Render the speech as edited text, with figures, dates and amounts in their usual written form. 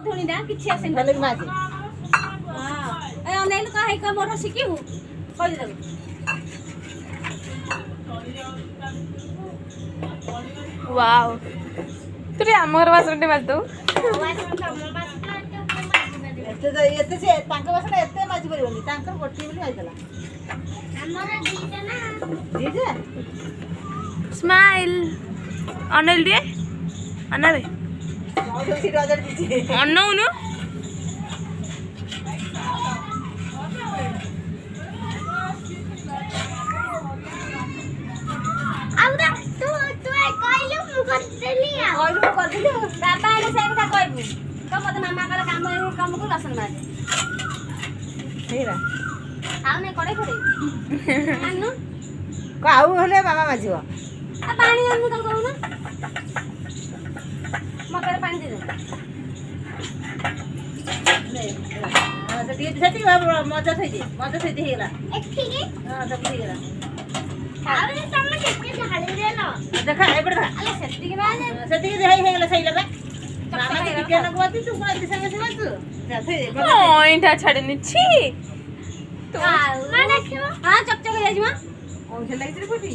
धुनी ना किछि आसे भले माजी हां ए अनेल काहे का मोर सिकिहु कहि दे वाओ तू रे हमर वासनटे माज दो एते से तांका बासना एते माजी परिबनी तांकर गोटी बोली आइतला हमरा दीटा ना दीजे स्माइल अनल रे अना रे 100,000 दीजे अनौनु आउदा तू कहलु मु करदेली कहलु कर दिले बाबा ने से কথা कहबू तो मत मामा का काम को लसन मार हेरा आउ ने करे करे आनु काऊ हले मामा माजियो आ पानी आनु तो करू ना मकर पानी दे दे हां से सेठी मजा थई दे हेला एठी के हां सब ठीक है आउ तम केते ढाली देलो देखा ए बड़ा अले सेठी के बाद सेठी दे हेला सही लगा मामा के के न गोती तू कोन दिशा में मत थई दे ओइटा छाड़नी छी तू ना देखियो हां चकचक जाई मा ओ हेला इतरी कोटी